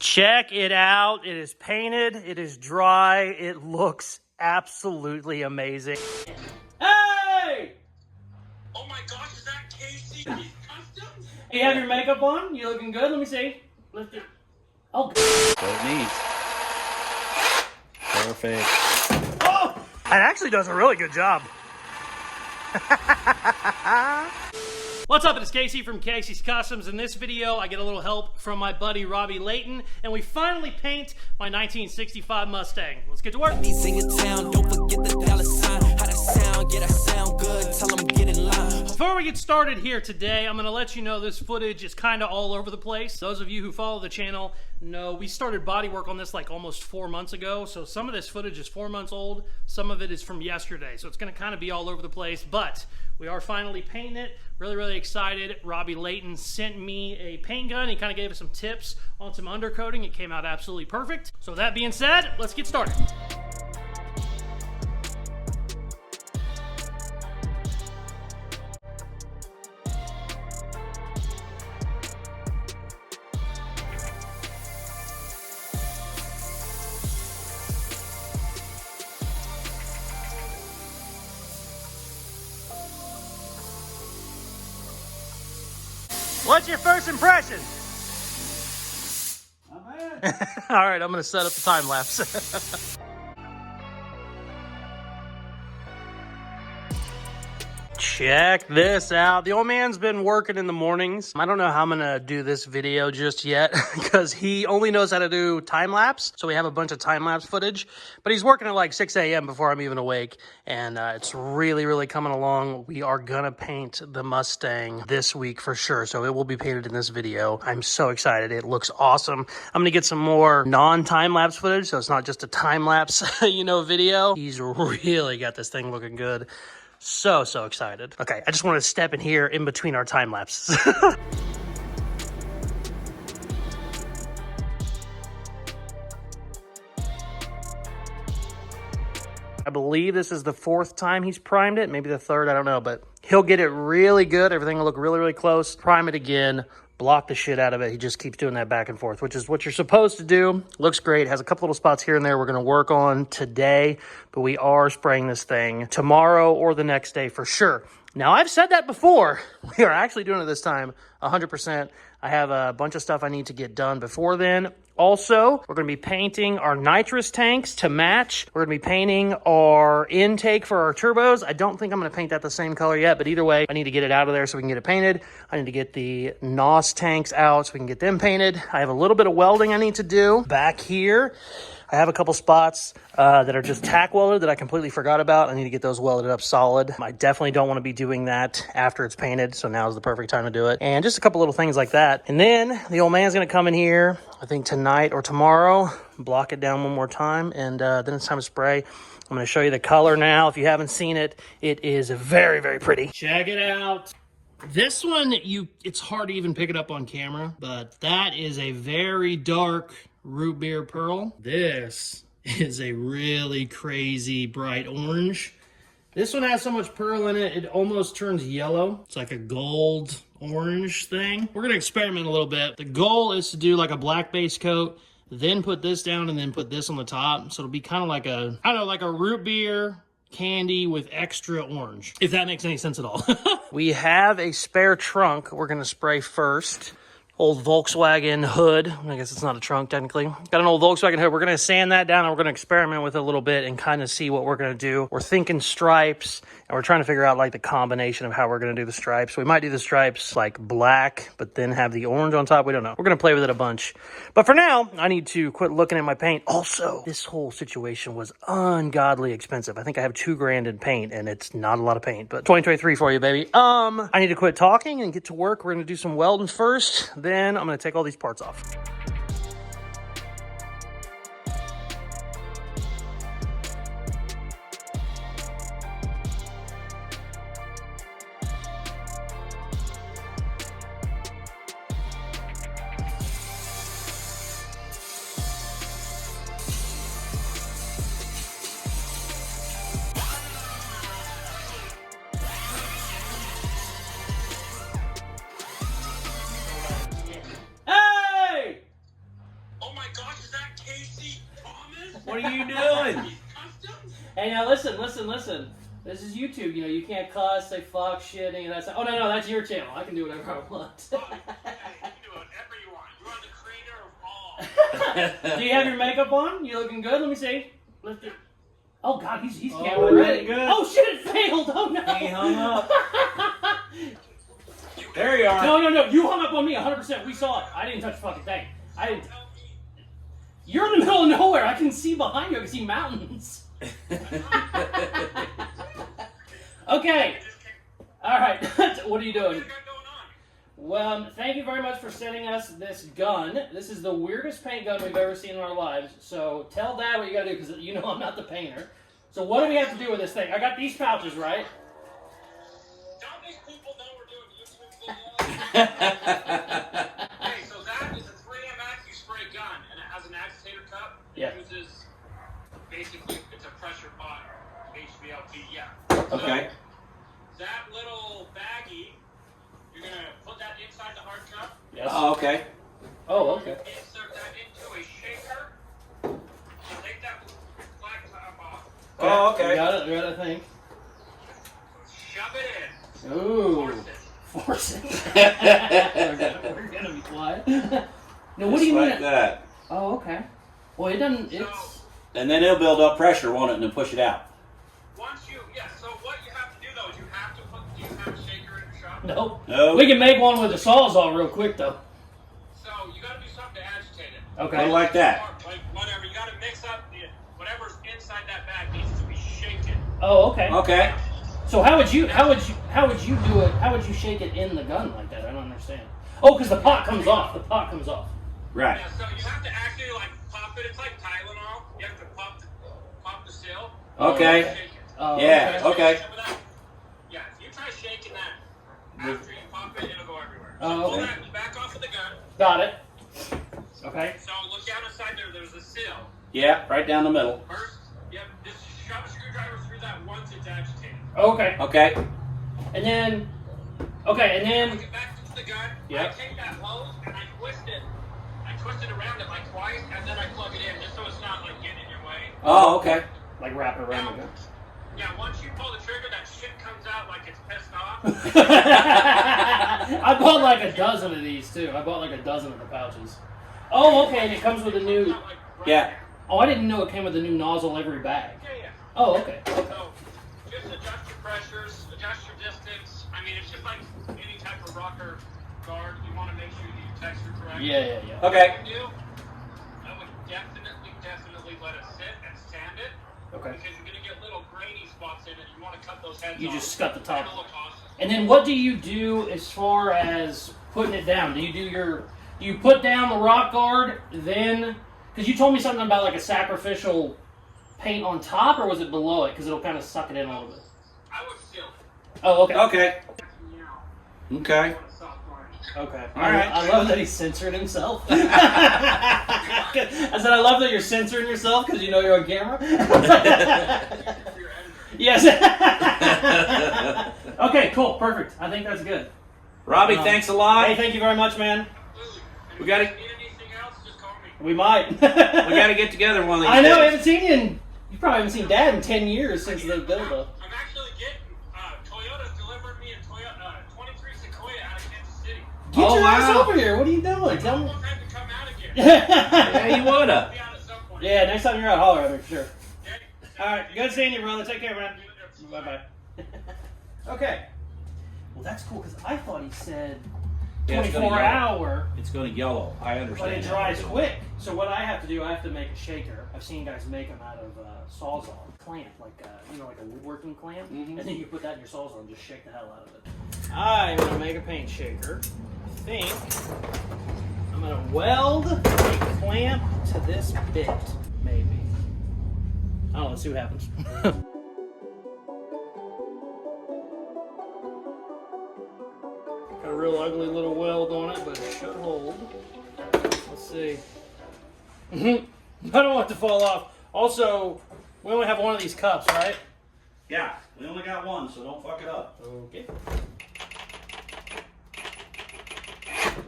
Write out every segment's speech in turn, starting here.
Check it out. It is painted. It is dry. It looks absolutely amazing. Hey! Oh my gosh, is that Caseyscustoms? You have your makeup on? You looking good? Let me see. Lift it. Oh, so neat. Perfect. oh! It actually does a really good job. What's up, it's Casey from Caseyscustoms. In this video, I get a little help from my buddy Robby Layton, and we finally paint my 1965 Mustang. Let's get to work. In your town, don't forget the dollar sign. How that sound, yeah, that sound good. Tell them get in line. Before we get started here today, I'm going to let you know this footage is kind of all over the place. Those of you who follow the channel know we started body work on this like almost 4 months ago, so some of this footage is 4 months old, some of it is from yesterday, so it's going to kind of be all over the place, but we are finally painting it. Really excited. Robby Layton sent me a paint gun. He kind of gave us some tips on some undercoating. It came out absolutely perfect. So that being said, let's get started. What's your first impression? Not bad. All right, I'm gonna set up the time lapse. Check this out. The old man's been working in the mornings. I don't know how I'm gonna do this video just yet because he only knows how to do time lapse. So we have a bunch of time lapse footage, but he's working at like 6 a.m. before I'm even awake. And it's really coming along. We are gonna paint the Mustang this week for sure. So it will be painted in this video. I'm so excited. It looks awesome. I'm gonna get some more non-time lapse footage. So it's not just a time lapse, video. He's really got this thing looking good. So excited. Okay, I just want to step in here in between our time lapses. I believe this is the 4th time he's primed it, maybe the 3rd, I don't know, but he'll get it really good. Everything will look really close. Prime it again, block the shit out of it. He just keeps doing that back and forth, which is what you're supposed to do. Looks great. Has a couple little spots here and there we're going to work on today, but we are spraying this thing tomorrow or the next day for sure. Now, I've said that before. We are actually doing it this time 100%. I have a bunch of stuff I need to get done before then. Also, we're going to be painting our nitrous tanks to match. We're going to be painting our intake for our turbos. I don't think I'm going to paint that the same color yet, but either way, I need to get it out of there so we can get it painted. I need to get the NOS tanks out so we can get them painted. I have a little bit of welding I need to do back here. I have a couple spots that are just tack welded that I completely forgot about. I need to get those welded up solid. I definitely don't want to be doing that after it's painted, so now is the perfect time to do it. And just a couple little things like that. And then the old man's going to come in here, I think tonight or tomorrow, block it down one more time, and then it's time to spray. I'm going to show you the color now. If you haven't seen it, it is very pretty. Check it out. This one, it's hard to even pick it up on camera, but that is a very dark root beer pearl. This is a really crazy bright orange. This one has so much pearl in it, it almost turns yellow. It's like a gold orange thing. We're gonna experiment a little bit. The goal is to do like a black base coat, then put this down and then put this on the top. So it'll be kind of like a, I don't know, like a root beer candy with extra orange, if that makes any sense at all. We have a spare trunk we're gonna spray first. Old Volkswagen hood. I guess it's not a trunk technically. Got an old Volkswagen hood. We're going to sand that down and we're going to experiment with it a little bit and kind of see what we're going to do. We're thinking stripes and we're trying to figure out like the combination of how we're going to do the stripes. We might do the stripes like black, but then have the orange on top. We don't know. We're going to play with it a bunch. But for now, I need to quit looking at my paint. Also, this whole situation was ungodly expensive. I think I have $2,000 in paint and it's not a lot of paint, but 2023 for you, baby. I need to quit talking and get to work. We're going to do some welding first. Then I'm going to take all these parts off. my gosh, is that Casey Thomas? What are you doing? Customs? Hey, now listen. This is YouTube. You know, you can't cuss, say fuck, shit, any of that stuff. Oh, no, that's your channel. I can do whatever I want. Oh, hey, you can do whatever you want. You are the creator of all. Do you have your makeup on? You looking good? Let me see. Lift it. Oh, God, he's camera ready. Good. Oh, shit, it failed. Oh, no. He hung up. There you are. No. You hung up on me 100%. We saw it. I didn't touch the fucking thing. I didn't. You're in the middle of nowhere. I can see behind you. I can see mountains. Okay. All right. What are you doing? Well, thank you very much for sending us this gun. This is the weirdest paint gun we've ever seen in our lives. So tell Dad what you gotta do, because you know I'm not the painter. So what do we have to do with this thing? I got these pouches, right? Don't these people know we're doing YouTube videos? Hey, so that is a 3M AccuSpray gun, and it has an agitator cup. It uses, basically, it's a pressure pot, HVLP, yeah. Okay. So, that little baggie, you're going to put that inside the hard cup. Yes. Oh, okay. Oh, okay. Insert that into a shaker. Take that flat top off. Oh, okay. You got it, I think. Shove it in. Ooh. Force it. Force it. We're gonna be quiet. No, what do you mean? Like that. Oh, okay. Well, it doesn't. It's. And then it'll build up pressure, won't it, and then push it out. So what you have to do though is you have to put. Do you have a shaker in your shop? Nope. No. We can make one with the Sawzall real quick though. So you got to do something to agitate it. Okay. Like that. Like whatever, you got to mix up whatever's inside that bag needs to be shaken. Oh, okay. Okay. So how would you do it? How would you shake it in the gun like that? I don't understand. Oh, because the pot comes off. The pot comes off. Right. Yeah, so you have to actually like pop it. It's like Tylenol. You have to pop the seal. Okay. Shake it. Oh, Yeah. Okay. Yeah, if you try shaking that after you pop it, it'll go everywhere. So Oh, pull okay. that back off of the gun. Got it. Okay. So look down inside there. There's a seal. Yeah, right down the middle. First, yep, just shove a screwdriver through that once it's agitated. Okay. Okay. And then. Okay, and then. Get back to the gun. Yep. I take that hose and I twist it around it like twice, and then I plug it in just so it's not like getting in your way. Oh, okay. Like wrap it around the gun. Yeah, once you pull the trigger, that shit comes out like it's pissed off. I bought like a dozen of these too. I bought like a dozen of the pouches. Oh, okay, and it comes with a new. Not like right Yeah. there. Oh, I didn't know it came with a new nozzle every bag. Yeah. Oh, okay. So just adjust your pressures, adjust your distance. I mean, it's just like any type of rocker guard. You want to make sure you texture correctly. Yeah. Okay. What you do, I would definitely let it sit and sand it. Okay. Because you're going to get little grainy spots in it. You want to cut those heads You off. just cut the top. It'll look awesome. And then what do you do as far as putting it down? Do you put down the rock guard, then, because you told me something about like a sacrificial paint on top, or was it below it? Because it'll kind of suck it in a little bit. I would seal it. Oh, okay. Okay. Yeah. Okay. Okay. All right. I love that he's censoring himself. I said, I love that you're censoring yourself because you know you're on camera. Yes. Okay, cool, perfect. I think that's good. Robby, thanks a lot. Hey, thank you very much, man. We gotta- If you need anything else, just call me. We might. We got to get together one of these I know, I days. haven't seen you in, you probably haven't seen Dad in 10 years since the build-up. I'm actually getting Toyota's delivering me a Toyota 23 Sequoia out of Kansas City. Get Oh, your ass wow. over here. What are you doing? Tell me. Almost had to come out again. Yeah, you would I'll have. be out at some point. Yeah, next time you're out, holler at me for sure. Okay? All right, good seeing you, brother. Take care, man. Bye-bye. Okay. Well, that's cool, because I thought he said Yeah, it's gonna 24 yellow. hour, It's going to yellow. I but understand. it that. dries quick. So what I have to do, I have to make a shaker. I've seen guys make them out of Sawzall, clamp, like like a woodworking clamp, Mhm. and then you put that in your Sawzall and just shake the hell out of it. I'm gonna make a paint shaker. I think I'm gonna weld a clamp to this bit, maybe. I don't know. Let's see what happens. Got a real ugly little weld on it, but it should hold. Let's see. I don't want it to fall off. Also, we only have one of these cups, right? Yeah, we only got one, so don't fuck it up. Okay.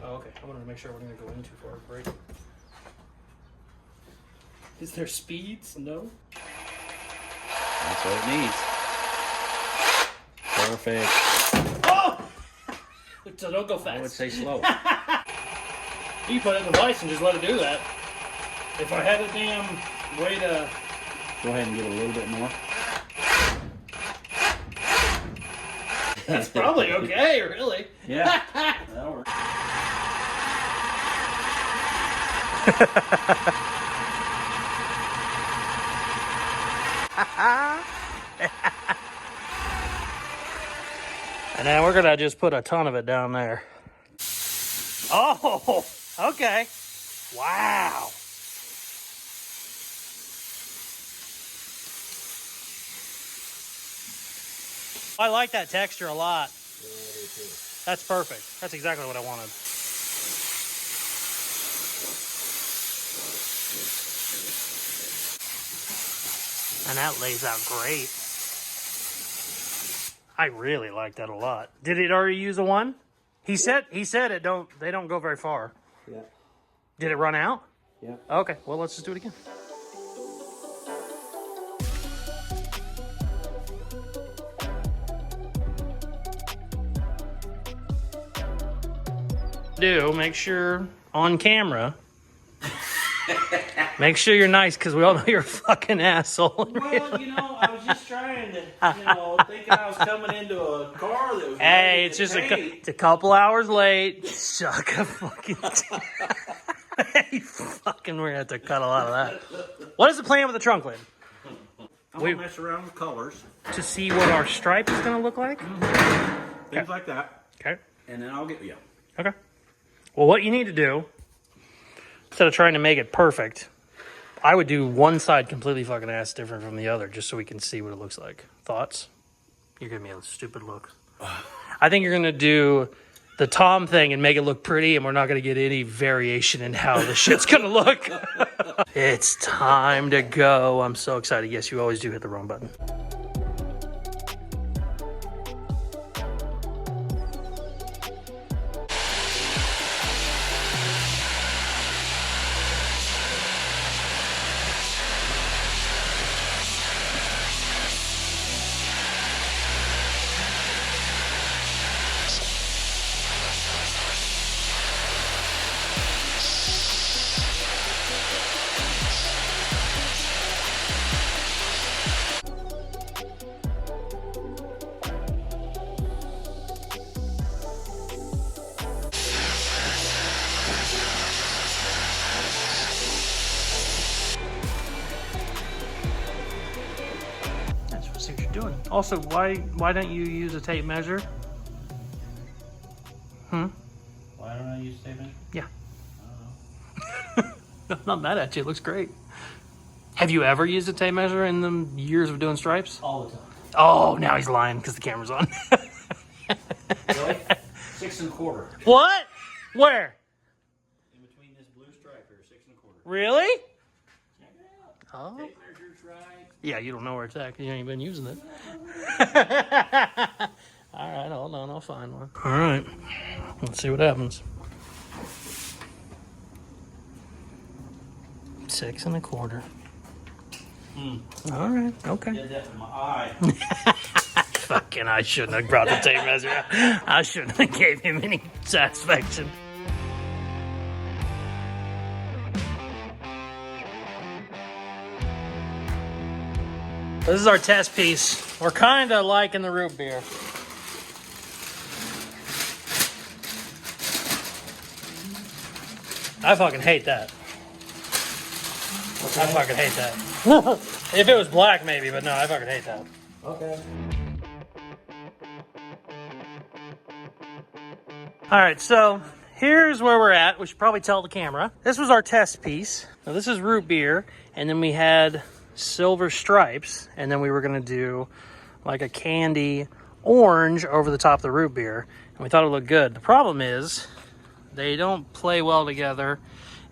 Oh, okay. I wanted to make sure we're going to go in too far. Break. Is there speeds? No. That's what it needs. Perfect. Oh! So don't go fast. I would say slow. You put it in the vise and just let it do that. If I had a damn way to... Go ahead and give it a little bit more. That's probably okay, really. Yeah. That'll work. And then we're gonna just put a ton of it down there. Oh, okay. Wow. I like that texture a lot. Yeah, I do too. That's perfect. That's exactly what I wanted. And that lays out great. I really like that a lot. Did it already use a one? He said they don't go very far. Yeah. Did it run out? Yeah. Okay, well let's just do it again. Make sure on camera. Make sure you're nice, because we all know you're a fucking asshole. Well, you know, I was just trying to, thinking I was coming into a car that was. Hey, it's just it's a couple hours late. Suck a fucking. Hey, fucking, we're gonna have to cut a lot of that. What is the plan with the trunk lid? I'm gonna mess around with colors. To see what our stripe is gonna look like. Things like that. Okay. And then I'll get, Okay. Well, what you need to do, instead of trying to make it perfect, I would do one side completely fucking ass different from the other, just so we can see what it looks like. Thoughts? You're giving me a stupid look. I think you're gonna do the Tom thing and make it look pretty, and we're not gonna get any variation in how the shit's gonna look. It's time to go. I'm so excited. Yes, you always do hit the wrong button. See what you're doing. Also, why don't you use a tape measure? Why don't I use tape measure? Yeah. I don't know. I'm not mad at you. It looks great. Have you ever used a tape measure in the years of doing stripes? All the time. Oh, now he's lying because the camera's on. Really? 6 1/4. What? Where? In between this blue stripe here, 6 1/4. Really? Check it out. Oh. Tape measure's right. Yeah, you don't know where it's at because you ain't been using it. All right, hold on. I'll find one. All right. Let's see what happens. 6 1/4. All right. Okay. Did that with my eye. Fucking, I shouldn't have brought the tape measure. I shouldn't have gave him any satisfaction. This is our test piece. We're kind of liking the root beer. I fucking hate that. I fucking hate that. If it was black, maybe, but no, I fucking hate that. Okay. All right, so here's where we're at. We should probably tell the camera. This was our test piece. Now, this is root beer, and then we had silver stripes, and then we were gonna do like a candy orange over the top of the root beer, and we thought it looked good. The problem is they don't play well together,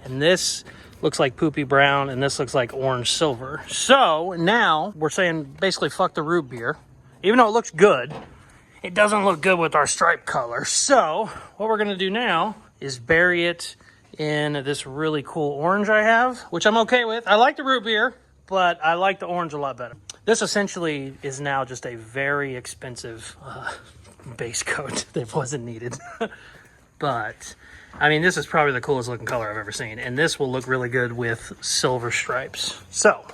and this looks like poopy brown, and this looks like orange silver. So now we're saying basically fuck the root beer. Even though it looks good, it doesn't look good with our stripe color. So what we're gonna do now is bury it in this really cool orange I have, which I'm okay with. I like the root beer, but I like the orange a lot better. This essentially is now just a very expensive base coat that wasn't needed. But, I mean, this is probably the coolest looking color I've ever seen. And this will look really good with silver stripes. So,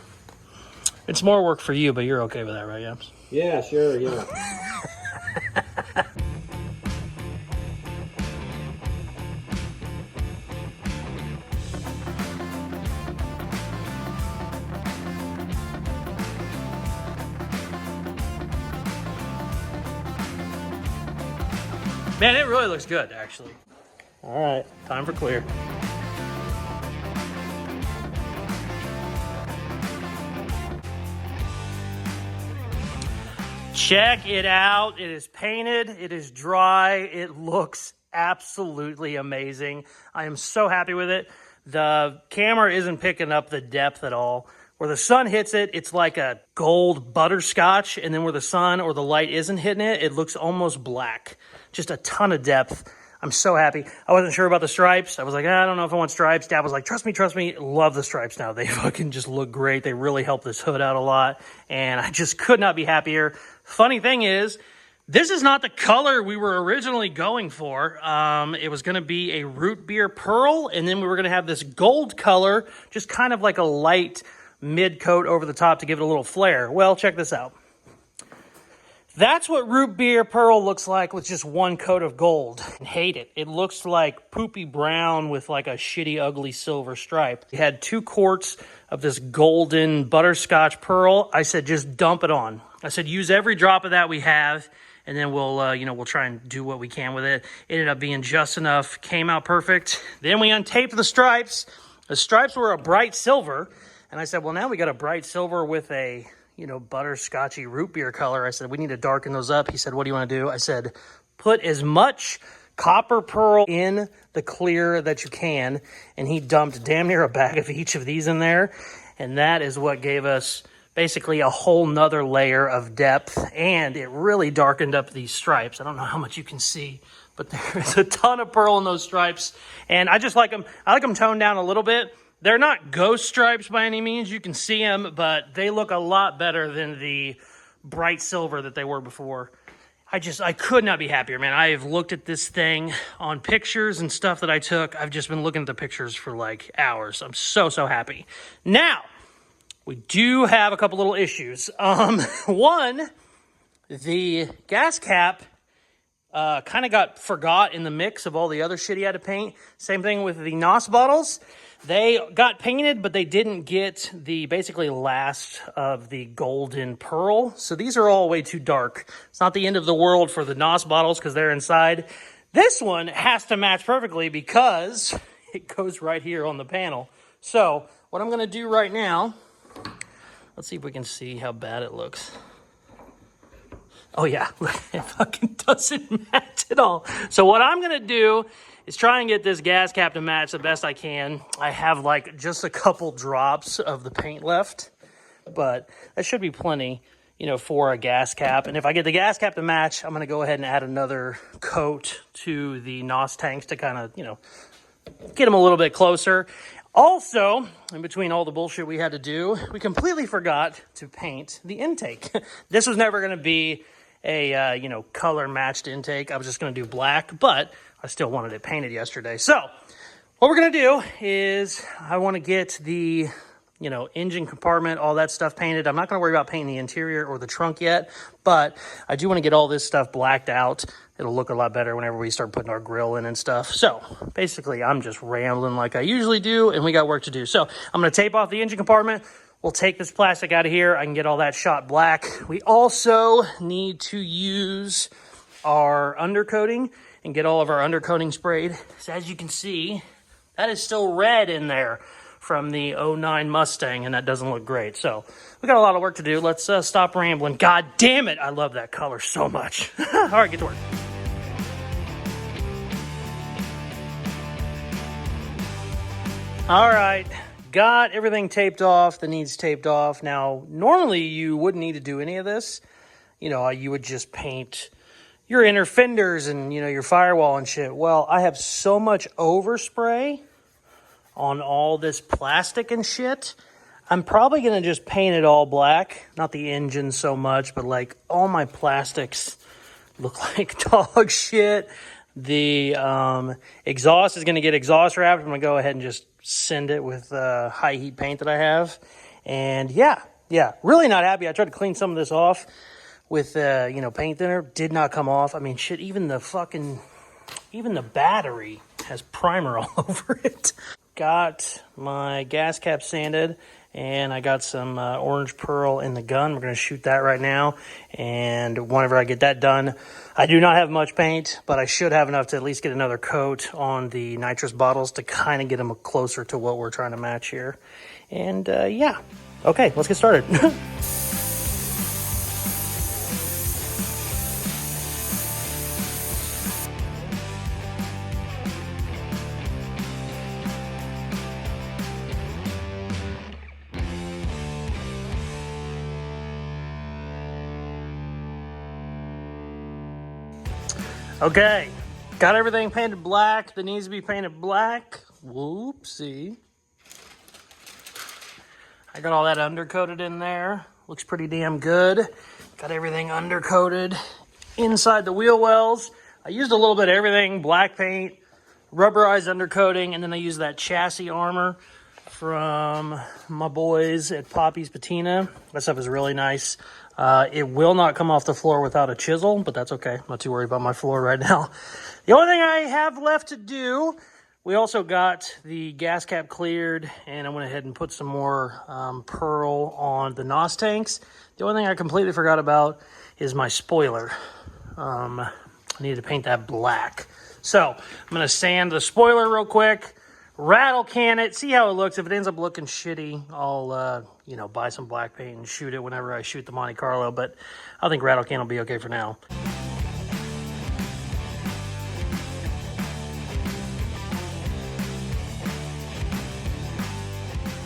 it's more work for you, but you're okay with that, right, Yams? Yeah, sure, yeah. Man, it really looks good, actually. All right, time for clear. Check it out. It is painted. It is dry. It looks absolutely amazing. I am so happy with it. The camera isn't picking up the depth at all. Where the sun hits it, it's like a gold butterscotch. And then where the sun or the light isn't hitting it, it looks almost black. Just a ton of depth. I'm so happy. I wasn't sure about the stripes. I was like, I don't know if I want stripes. Dad was like, trust me. Love the stripes now. They fucking just look great. They really help this hood out a lot. And I just could not be happier. Funny thing is, this is not the color we were originally going for. It was going to be a root beer pearl. And then we were going to have this gold color, just kind of like a light mid coat over the top to give it a little flair. Well, check this out. That's what root beer pearl looks like with just one coat of gold. I hate it. It looks like poopy brown with like a shitty, ugly silver stripe. We had 2 quarts of this golden butterscotch pearl. I said, just dump it on. I said, use every drop of that we have, and then we'll try and do what we can with it. It ended up being just enough. Came out perfect. Then we untaped the stripes. The stripes were a bright silver. And I said, well, now we got a bright silver with a, butterscotchy root beer color. I said, we need to darken those up. He said, what do you want to do? I said, put as much copper pearl in the clear that you can. And he dumped damn near a bag of each of these in there. And that is what gave us basically a whole nother layer of depth. And it really darkened up these stripes. I don't know how much you can see, but there's a ton of pearl in those stripes. And I just like them. I like them toned down a little bit. They're not ghost stripes by any means. You can see them, but they look a lot better than the bright silver that they were before. I could not be happier, man. I have looked at this thing on pictures and stuff that I took. I've just been looking at the pictures for like hours. I'm so happy. Now, we do have a couple little issues. One, the gas cap kind of got forgot in the mix of all the other shit he had to paint. Same thing with the NOS bottles. They got painted, but they didn't get the basically last of the golden pearl. So these are all way too dark. It's not the end of the world for the NOS bottles because they're inside. This one has to match perfectly because it goes right here on the panel. So what I'm going to do right now, let's see if we can see how bad it looks. Oh yeah, it fucking doesn't match at all. So what I'm going to do is try and get this gas cap to match the best I can. I have like just a couple drops of the paint left, but that should be plenty, for a gas cap. And if I get the gas cap to match, I'm going to go ahead and add another coat to the NOS tanks to kind of, get them a little bit closer. Also, in between all the bullshit we had to do, we completely forgot to paint the intake. This was never going to be a, color matched intake. I was just going to do black, but I still wanted it painted yesterday. So what we're going to do is I want to get the, engine compartment, all that stuff painted. I'm not going to worry about painting the interior or the trunk yet, but I do want to get all this stuff blacked out. It'll look a lot better whenever we start putting our grill in and stuff. So basically I'm just rambling like I usually do, and we got work to do. So I'm going to tape off the engine compartment. We'll take this plastic out of here. I can get all that shot black. We also need to use our undercoating and get all of our undercoating sprayed. So as you can see, that is still red in there from the 09 Mustang, and that doesn't look great. So we got a lot of work to do. Let's stop rambling. God damn it, I love that color so much. All right, get to work. All right, got everything taped off that needs taped off. Now, normally you wouldn't need to do any of this. You would just paint your inner fenders and, your firewall and shit. Well, I have so much overspray on all this plastic and shit. I'm probably going to just paint it all black. Not the engine so much, but like all my plastics look like dog shit. The exhaust is going to get exhaust wrapped. I'm going to go ahead and just send it with high heat paint that I have. And yeah, really not happy. I tried to clean some of this off with, paint thinner. Did not come off. I mean, shit, even the battery has primer all over it. Got my gas cap sanded, and I got some orange pearl in the gun. We're going to shoot that right now, and whenever I get that done, I do not have much paint, but I should have enough to at least get another coat on the nitrous bottles to kind of get them closer to what we're trying to match here. And yeah, okay, let's get started. Okay, got everything painted black that needs to be painted black. Whoopsie. I got all that undercoated in there. Looks pretty damn good. Got everything undercoated inside the wheel wells. I used a little bit of everything, black paint, rubberized undercoating, and then I used that chassis armor from my boys at Poppy's Patina. That stuff is really nice. It will not come off the floor without a chisel, but that's okay. I'm not too worried about my floor right now. The only thing I have left to do, we also got the gas cap cleared, and I went ahead and put some more pearl on the NOS tanks. The only thing I completely forgot about is my spoiler. I need to paint that black. So I'm going to sand the spoiler real quick, rattle can it, see how it looks. If it ends up looking shitty, I'll buy some black paint and shoot it whenever I shoot the Monte Carlo, but I think rattle can will be okay for now.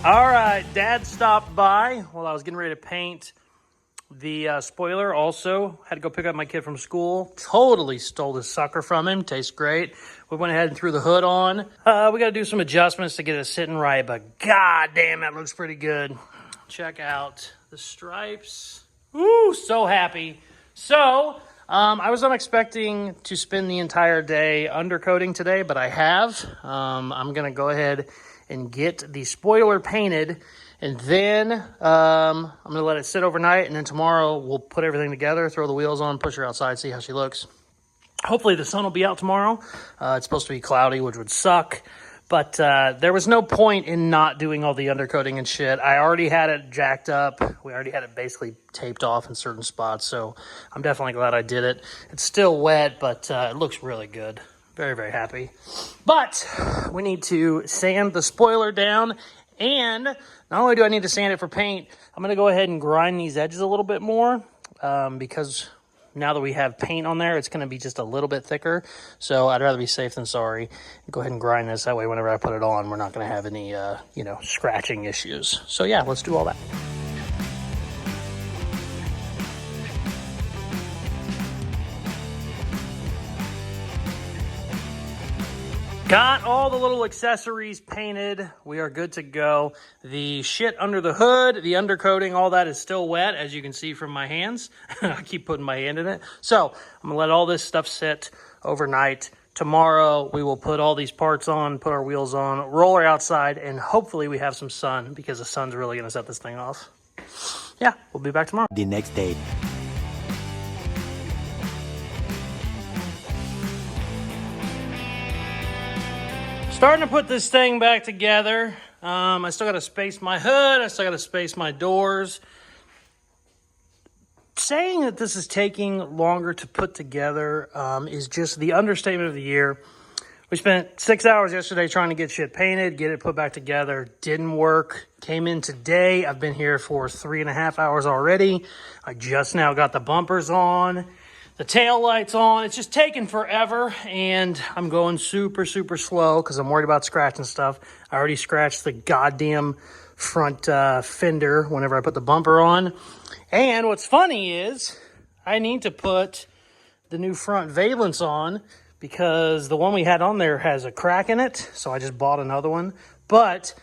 All right, Dad stopped by while I was getting ready to paint the spoiler. Also, had to go pick up my kid from school. Totally stole this sucker from him. Tastes great. We went ahead and threw the hood on. We got to do some adjustments to get it sitting right, but god damn, that looks pretty good. Check out the stripes. Woo, so happy. So, I was not expecting to spend the entire day undercoating today, but I have. I'm going to go ahead and get the spoiler painted, and then I'm going to let it sit overnight, and then tomorrow we'll put everything together, throw the wheels on, push her outside, see how she looks. Hopefully the sun will be out tomorrow. It's supposed to be cloudy, which would suck. But there was no point in not doing all the undercoating and shit. I already had it jacked up. We already had it basically taped off in certain spots. So I'm definitely glad I did it. It's still wet, but it looks really good. Very, very happy. But we need to sand the spoiler down. And not only do I need to sand it for paint, I'm going to go ahead and grind these edges a little bit more. Because now that we have paint on there, it's going to be just a little bit thicker. So I'd rather be safe than sorry. Go ahead and grind this. That way, whenever I put it on, we're not going to have any, scratching issues. So yeah, let's do all that. Got all the little accessories painted. We are good to go. The shit under the hood, the undercoating, all that is still wet, as you can see from my hands. I keep putting my hand in it. So I'm going to let all this stuff sit overnight. Tomorrow, we will put all these parts on, put our wheels on, roll her outside, and hopefully we have some sun, because the sun's really going to set this thing off. Yeah, we'll be back tomorrow. The next day. Starting to put this thing back together. I still got to space my hood. I still got to space my doors. Saying that this is taking longer to put together is just the understatement of the year. We spent 6 hours yesterday trying to get shit painted, get it put back together. Didn't work. Came in today. I've been here for 3.5 hours already. I just now got the bumpers on. The tail lights on. It's just taking forever, and I'm going super, super slow because I'm worried about scratching stuff. I already scratched the goddamn front fender whenever I put the bumper on. And what's funny is I need to put the new front valence on because the one we had on there has a crack in it, so I just bought another one. but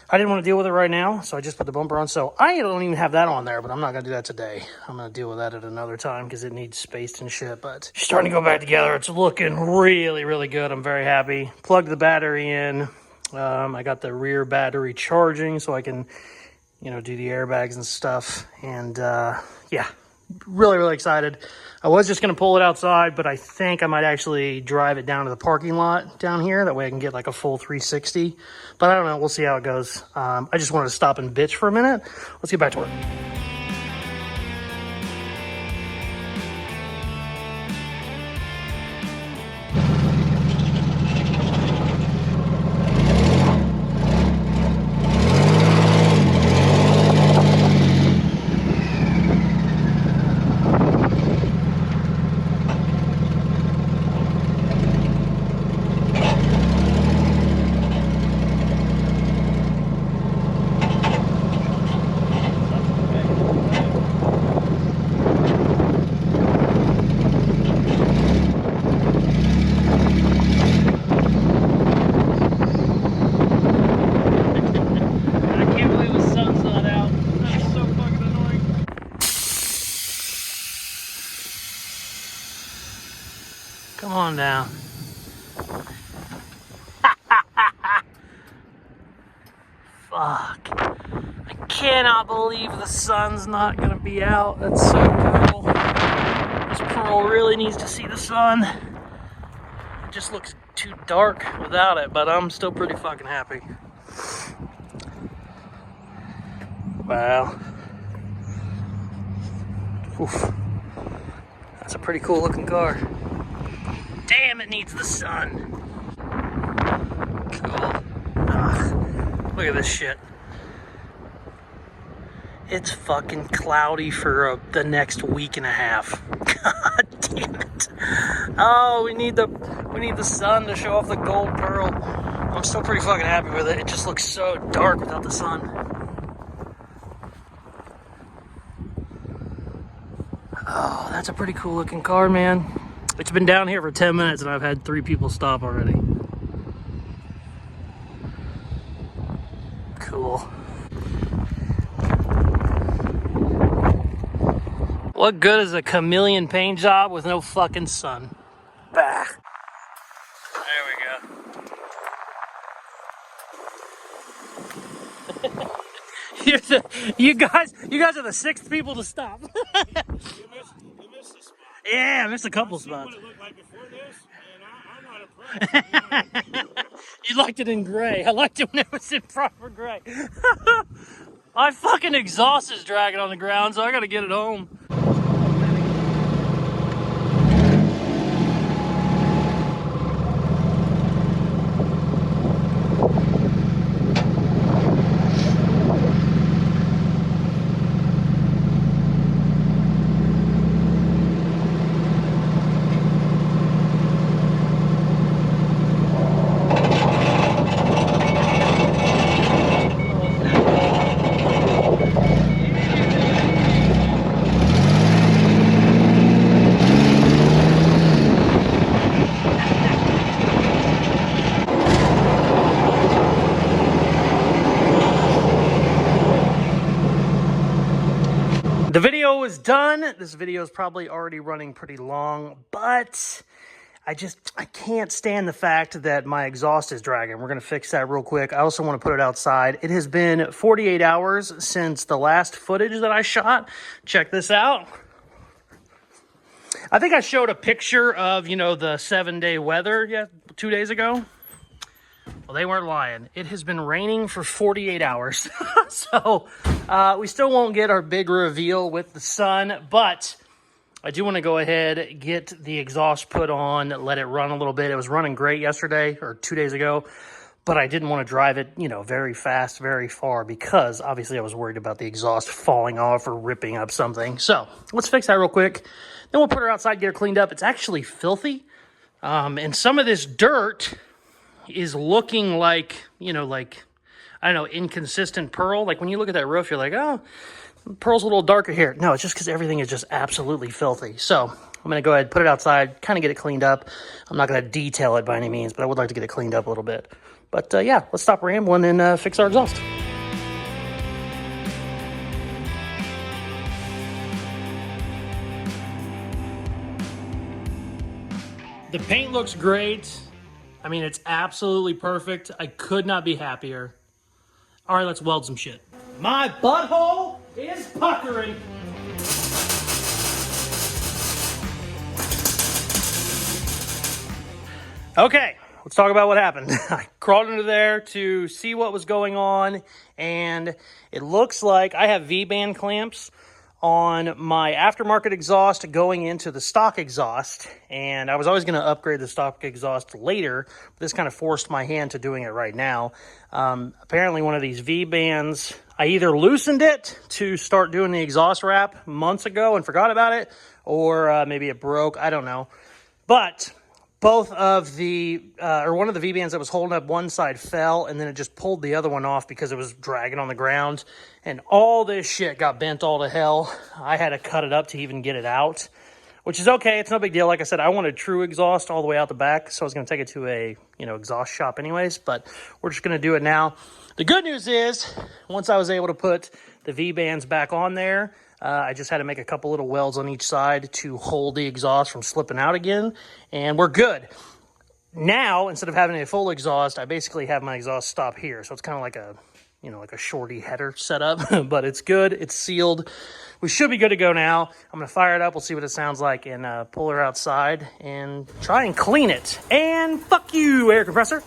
I didn't want to deal with it right now, so I just put the bumper on. So I don't even have that on there, but I'm not going to do that today. I'm going to deal with that at another time because it needs spaced and shit. But it's starting to go back together. It's looking really, really good. I'm very happy. Plugged the battery in. I got the rear battery charging so I can, you know, do the airbags and stuff. And yeah, really, really excited. I was just going to pull it outside, but I think I might actually drive it down to the parking lot down here. That way I can get like a full 360. But I don't know. We'll see how it goes. I just wanted to stop and bitch for a minute. Let's get back to work. Come on down. Fuck. I cannot believe the sun's not gonna be out. That's so brutal. This pearl really needs to see the sun. It just looks too dark without it, but I'm still pretty fucking happy. Wow. Oof. That's a pretty cool looking car. Damn, it needs the sun. Cool. Ugh. Look at this shit. It's fucking cloudy for the next week and a half. God damn it. Oh, we need the sun to show off the gold pearl. I'm still pretty fucking happy with it. It just looks so dark without the sun. Oh, that's a pretty cool looking car, man. It's been down here for 10 minutes and I've had 3 people stop already. Cool. What good is a chameleon paint job with no fucking sun? Bah. There we go. You guys are the 6th people to stop. You missed the spot. Yeah, I missed a couple spots. What it looked like before this, and I'm not impressed. You liked it in gray. I liked it when it was in proper gray. My fucking exhaust is dragging on the ground, so I gotta get it home. The video is done. This video is probably already running pretty long, but I can't stand the fact that my exhaust is dragging. We're going to fix that real quick. I also want to put it outside. It has been 48 hours since the last footage that I shot. Check this out. I think I showed a picture of, you know, the 7-day weather 2 days ago. Well, they weren't lying. It has been raining for 48 hours. So we still won't get our big reveal with the sun, but I do want to go ahead, get the exhaust put on, let it run a little bit. It was running great yesterday or 2 days ago, but I didn't want to drive it, you know, very fast, very far, because obviously I was worried about the exhaust falling off or ripping up something. So let's fix that real quick. Then we'll put her outside, get her cleaned up. It's actually filthy. And some of this dirt is looking like, you know, like, I don't know, inconsistent pearl. Like when you look at that roof, you're like, oh, pearl's a little darker here. No, it's just because everything is just absolutely filthy. So I'm going to go ahead, put it outside, kind of get it cleaned up. I'm not going to detail it by any means, but I would like to get it cleaned up a little bit. But But yeah, let's stop rambling and fix our exhaust. The paint looks great. I mean, it's absolutely perfect. I could not be happier. All right, let's weld some shit. My butthole is puckering. Okay, let's talk about what happened. I crawled into there to see what was going on, and it looks like I have V-band clamps on my aftermarket exhaust going into the stock exhaust, and I was always going to upgrade the stock exhaust later, but this kind of forced my hand to doing it right now. Apparently one of these V-bands, I either loosened it to start doing the exhaust wrap months ago and forgot about it, or maybe it broke, I don't know. But both of the, or one of the V-bands that was holding up one side fell, and then it just pulled the other one off because it was dragging on the ground. And all this shit got bent all to hell. I had to cut it up to even get it out, which is okay. It's no big deal. Like I said, I wanted true exhaust all the way out the back, so I was going to take it to a, exhaust shop anyways, but we're just going to do it now. The good news is, once I was able to put the V-bands back on there, I just had to make a couple little welds on each side to hold the exhaust from slipping out again, and we're good. Now, instead of having a full exhaust, I basically have my exhaust stop here, so it's kind of like a, like a shorty header setup, but it's good, it's sealed. We should be good to go now. I'm going to fire it up, we'll see what it sounds like, and pull her outside and try and clean it. And fuck you, air compressor.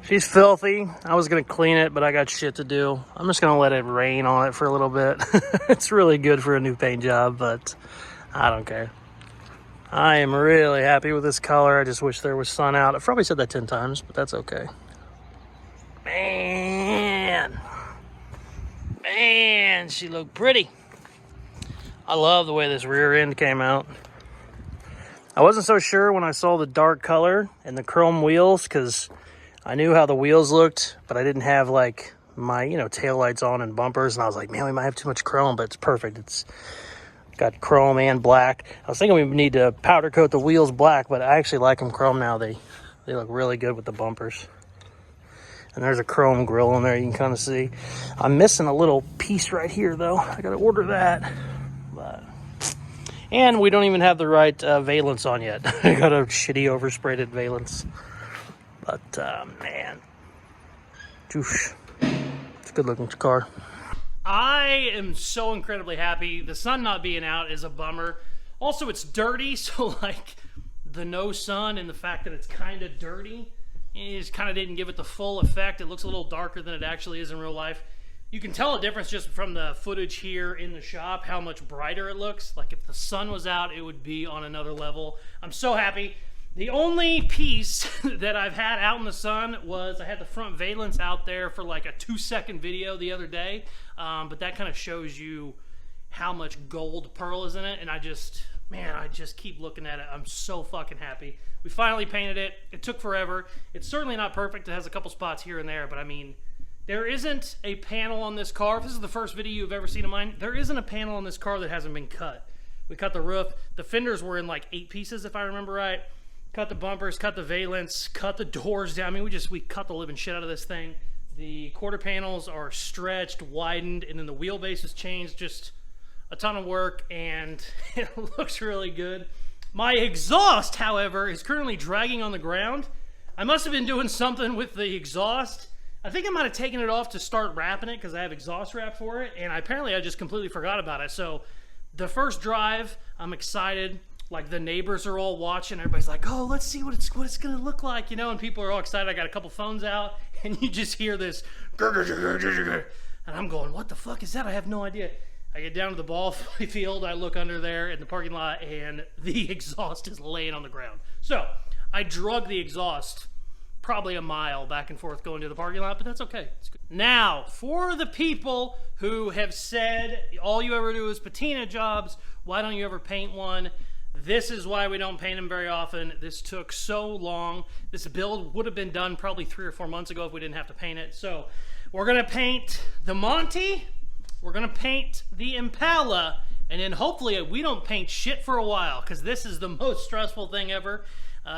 She's filthy. I was going to clean it, but I got shit to do. I'm just going to let it rain on it for a little bit. It's really good for a new paint job, but I don't care. I am really happy with this color. I just wish there was sun out. I've probably said that 10 times, but that's okay. Man, she looked pretty. I love the way this rear end came out. I wasn't so sure when I saw the dark color and the chrome wheels, because I knew how the wheels looked, but I didn't have like my, tail lights on and bumpers. And I was like, man, we might have too much chrome, but it's perfect. It's got chrome and black. I was thinking we need to powder coat the wheels black, but I actually like them chrome now. They look really good with the bumpers. And there's a chrome grill in there you can kind of see. I'm missing a little piece right here though. I got to order that. And we don't even have the right valence on yet. I got a shitty oversprayed valence. But, man, it's a good looking car. I am so incredibly happy. The sun not being out is a bummer. Also, it's dirty, so like the no sun and the fact that it's kind of dirty is kind of didn't give it the full effect. It looks a little darker than it actually is in real life. You can tell a difference just from the footage here in the shop, how much brighter it looks. Like if the sun was out, it would be on another level. I'm so happy. The only piece that I've had out in the sun was I had the front valence out there for like a 2-second video the other day, but that kind of shows you how much gold pearl is in it, and I just keep looking at it. I'm so fucking happy. We finally painted it. It took forever. It's certainly not perfect. It has a couple spots here and there, but I mean, there isn't a panel on this car. If this is the first video you've ever seen of mine, there isn't a panel on this car that hasn't been cut. We cut the roof. The fenders were in like 8 pieces, if I remember right. Cut the bumpers, cut the valence, cut the doors down. I mean, we cut the living shit out of this thing. The quarter panels are stretched, widened, and then the wheelbase is changed. Just a ton of work, and it looks really good. My exhaust, however, is currently dragging on the ground. I must have been doing something with the exhaust. I think I might have taken it off to start wrapping it because I have exhaust wrap for it, and apparently I just completely forgot about it. So the first drive, I'm excited. Like the neighbors are all watching. Everybody's like, oh, let's see what it's going to look like, and people are all excited. I got a couple phones out, and you just hear this, and I'm going, what the fuck is that? I have no idea. I get down to the ball field. I look under there in the parking lot, and the exhaust is laying on the ground. So I drug the exhaust probably a mile back and forth going to the parking lot, but that's okay. It's good. Now, for the people who have said all you ever do is patina jobs, why don't you ever paint one? This is why we don't paint them very often. This took so long. This build would have been done probably 3 or 4 months ago if we didn't have to paint it. So we're gonna paint the Monty, we're gonna paint the Impala, and then hopefully we don't paint shit for a while, because this is the most stressful thing ever.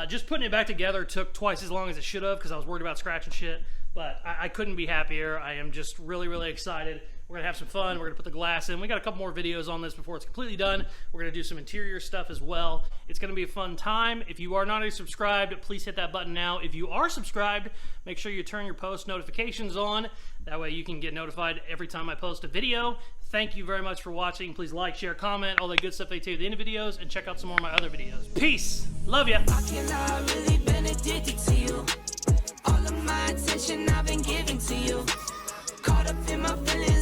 Just putting it back together took twice as long as it should have, because I was worried about scratching shit. But I couldn't be happier. I am just really, really excited. We're gonna have some fun. We're gonna put the glass in. We got a couple more videos on this before it's completely done. We're gonna do some interior stuff as well. It's gonna be a fun time. If you are not already subscribed, please hit that button now. If you are subscribed, make sure you turn your post notifications on. That way you can get notified every time I post a video. Thank you very much for watching. Please like, share, comment, all that good stuff they do at the end of videos, and check out some more of my other videos. Peace. Love ya. I've really been addicted to you. All of my attention I've been giving to you. Caught up in my feelings.